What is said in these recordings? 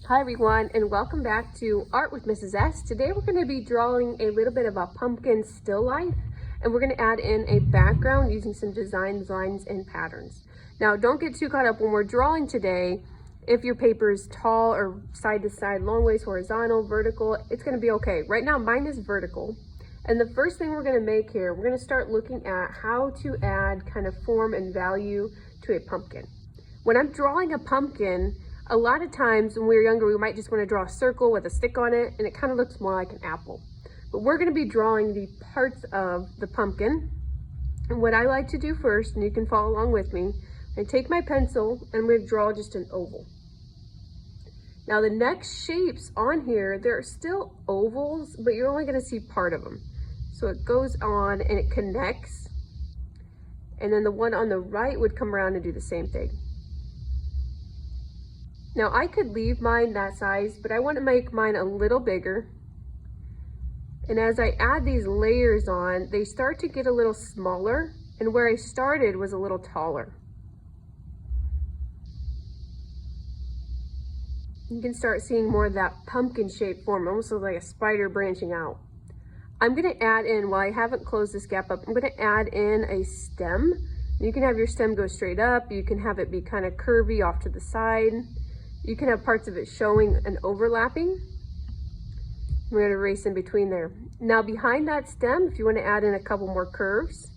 Hi everyone, and welcome back to Art with Mrs. S. Today we're going to be drawing a little bit of a pumpkin still life, and we're going to add in a background using some designs, lines, and patterns. Now don't get too caught up when we're drawing today. If your paper is tall or side to side, long ways, horizontal, vertical, it's going to be okay. Right now mine is vertical, and the first thing we're going to make here, we're going to start looking at how to add kind of form and value to a pumpkin. When I'm drawing a pumpkin, a lot of times when we were younger, we might just want to draw a circle with a stick on it, and it kind of looks more like an apple. But we're going to be drawing the parts of the pumpkin. And what I like to do first, and you can follow along with me, I take my pencil and I'm going to draw just an oval. Now the next shapes on here, they're still ovals, but you're only going to see part of them. So it goes on and it connects. And then the one on the right would come around and do the same thing. Now I could leave mine that size, but I want to make mine a little bigger. And as I add these layers on, they start to get a little smaller, and where I started was a little taller. You can start seeing more of that pumpkin shape form, almost like a spider branching out. I'm going to add in, while I haven't closed this gap up, I'm going to add in a stem. You can have your stem go straight up, you can have it be kind of curvy off to the side. You can have parts of it showing and overlapping. We're going to erase in between there. Now behind that stem, if you want to add in a couple more curves,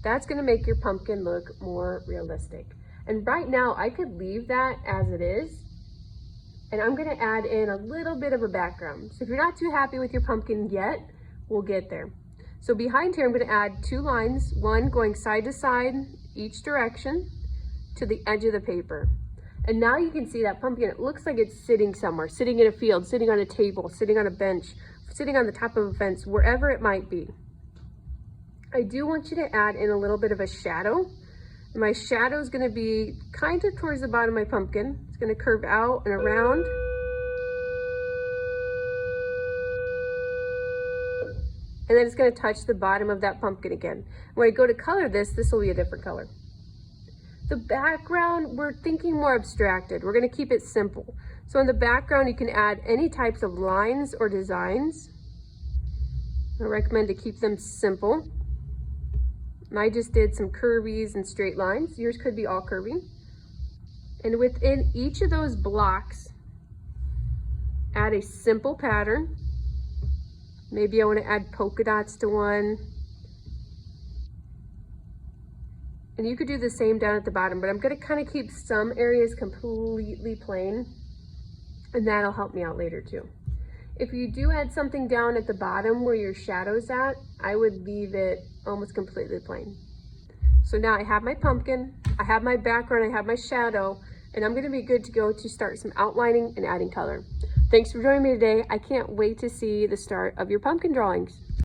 that's going to make your pumpkin look more realistic. And right now I could leave that as it is, and I'm going to add in a little bit of a background. So if you're not too happy with your pumpkin yet, we'll get there. So behind here, I'm going to add two lines, one going side to side, each direction, to the edge of the paper. And now you can see that pumpkin, it looks like it's sitting somewhere, sitting in a field, sitting on a table, sitting on a bench, sitting on the top of a fence, wherever it might be. I do want you to add in a little bit of a shadow. My shadow is going to be kind of towards the bottom of my pumpkin. It's going to curve out and around. And then it's going to touch the bottom of that pumpkin again. When I go to color this, this will be a different color. The background, we're thinking more abstracted. We're going to keep it simple. So in the background, you can add any types of lines or designs. I recommend to keep them simple. And I just did some curvies and straight lines. Yours could be all curvy. And within each of those blocks, add a simple pattern. Maybe I want to add polka dots to one. And you could do the same down at the bottom, but I'm going to kind of keep some areas completely plain, and that'll help me out later too. If you do add something down at the bottom where your shadow's at, I would leave it almost completely plain. So now I have my pumpkin, I have my background, I have my shadow, and I'm going to be good to go to start some outlining and adding color. Thanks for joining me today. I can't wait to see the start of your pumpkin drawings.